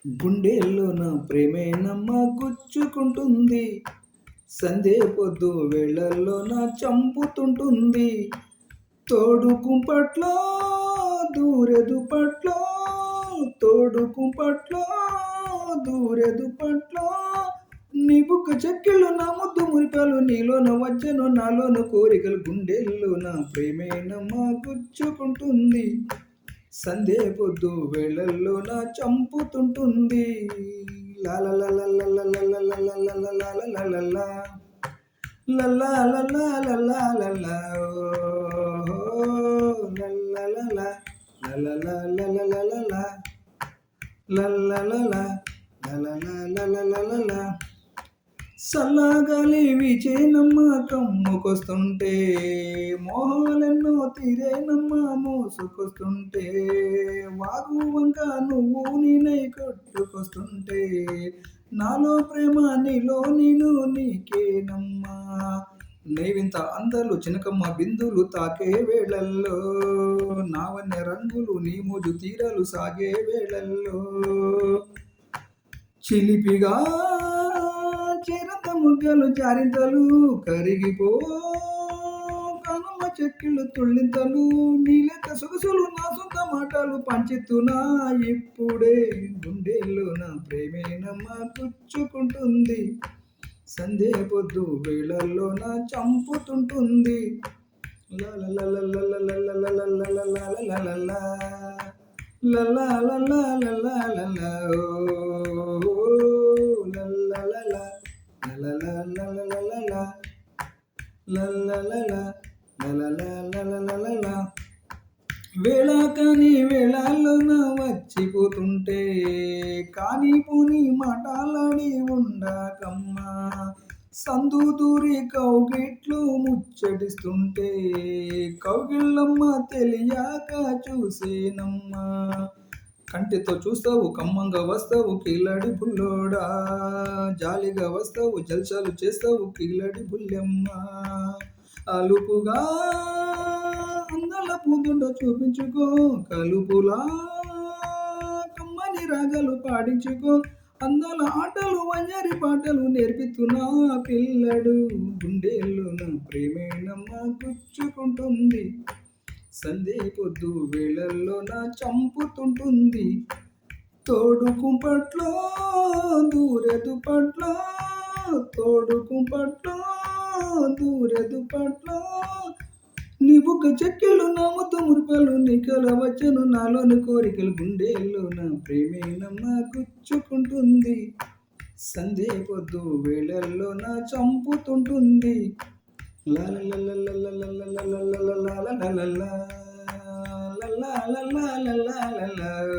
గుండెల్లో నా ప్రేమేనమ్మ గుచ్చుకుంటుంది. సందే పొద్దు వేళల్లో నా చంపుతుంటుంది. తోడు కుంపట్లో దూరెదు పట్లో, తోడు కుంపట్లో దూరెదు పట్లో, నీ బుక్క చెక్కిళ్ళు నా ముద్దు మురిపాలు, నీలోన వచ్చెను నాలోన కోరికలు. గుండెల్లో నా ప్రేమేనమ్మ గుచ్చుకుంటుంది. సందే పొద్దు వేళల్లో నా చంపుతుంటుంది. లాలలలలలలలలలలలలలలలలా, లల్లాలలలలలలలా, ఓహ్ లల్లలలా, లలలలలలలలా, లల్లలలా, లలలలలలలలా. చల్లగాలి వీచేనమ్మ కమ్ముకొస్తుంటే, మోహాలెన్నో తీరేనమ్మ మోసుకొస్తుంటే, వాగు వంక నువ్వు నేనై కొట్టుకొస్తుంటే, నాలో ప్రేమ నీలో నేను నీకేనమ్మా. నీవింత అందలు చినకమ్మ బిందులు తాకే వేళల్లో, నావన్య రంగులు నీ మోజు తీరలు సాగే వేళల్లో, చిలిపిగా చేరంత ముగ్గలు జారింతలు కరిగిపో, కనుమ చెక్కిళ్ళు తుళ్ళింతలు, నీలెక్క సొగసులు నా సొంత మాటలు పంచెత్తునా ఇప్పుడే. గుండెల్లో నా ప్రేమేనమ్మ గుచ్చుకుంటుంది. సందే పొద్దు వేళల్లో నా చంపుతుంటుంది. లలలలలలలలలలలలలలలలా, లలలలలలలలలా, ఓహ్ లల్లలలా, లలలలలలలలా, లల్లలలా, లలలలలలలలా. వేళ కాని వేళల్లోన వచ్చిపోతుంటే, కాని పోని మాటలాడి ఉండకమ్మా. సందు దూరి కౌగిట్లు ముచ్చటిస్తుంటే, కౌగిళ్ళమ్మ తెలియక చూసేనమ్మా. కంటితో చూస్తావు కమ్మంగా వస్తావు కిల్లడి బుల్లోడా, జాలిగా వస్తావు జల్సాలు చేస్తావు కిల్లడి బుల్లెమ్మ. అలుపుగా అందాల పూదుండ చూపించుకో, కలుపులా కమ్మని రాగాలు పాడించుకో, అందాల ఆటలు వయ్యారి పాటలు నేర్పిస్తున్నా పిల్లడు. గుండెల్లో నా ప్రేమేనమ్మ గుచ్చుకుంటుంది. సందే పొద్దు వేళల్లో నా చంపుతుంటుంది. తోడు కుంపట్లో దూరెదు పట్లో, తోడు కుంపట్లో దూరెదు పట్లో, నీ బుగ్గ చెక్కిళ్ళు నా ముద్దు మురిపాలు, నీకల వచ్చెను నాలోని కోరికలు. గుండెల్లో నా ప్రేమేనమ్మ గుచ్చుకుంటుంది. సందే పొద్దు వేళల్లో నా చంపుతుంటుంది. లాలలలలలలలలలలలలలలలా, లల్లాలలలలలలా.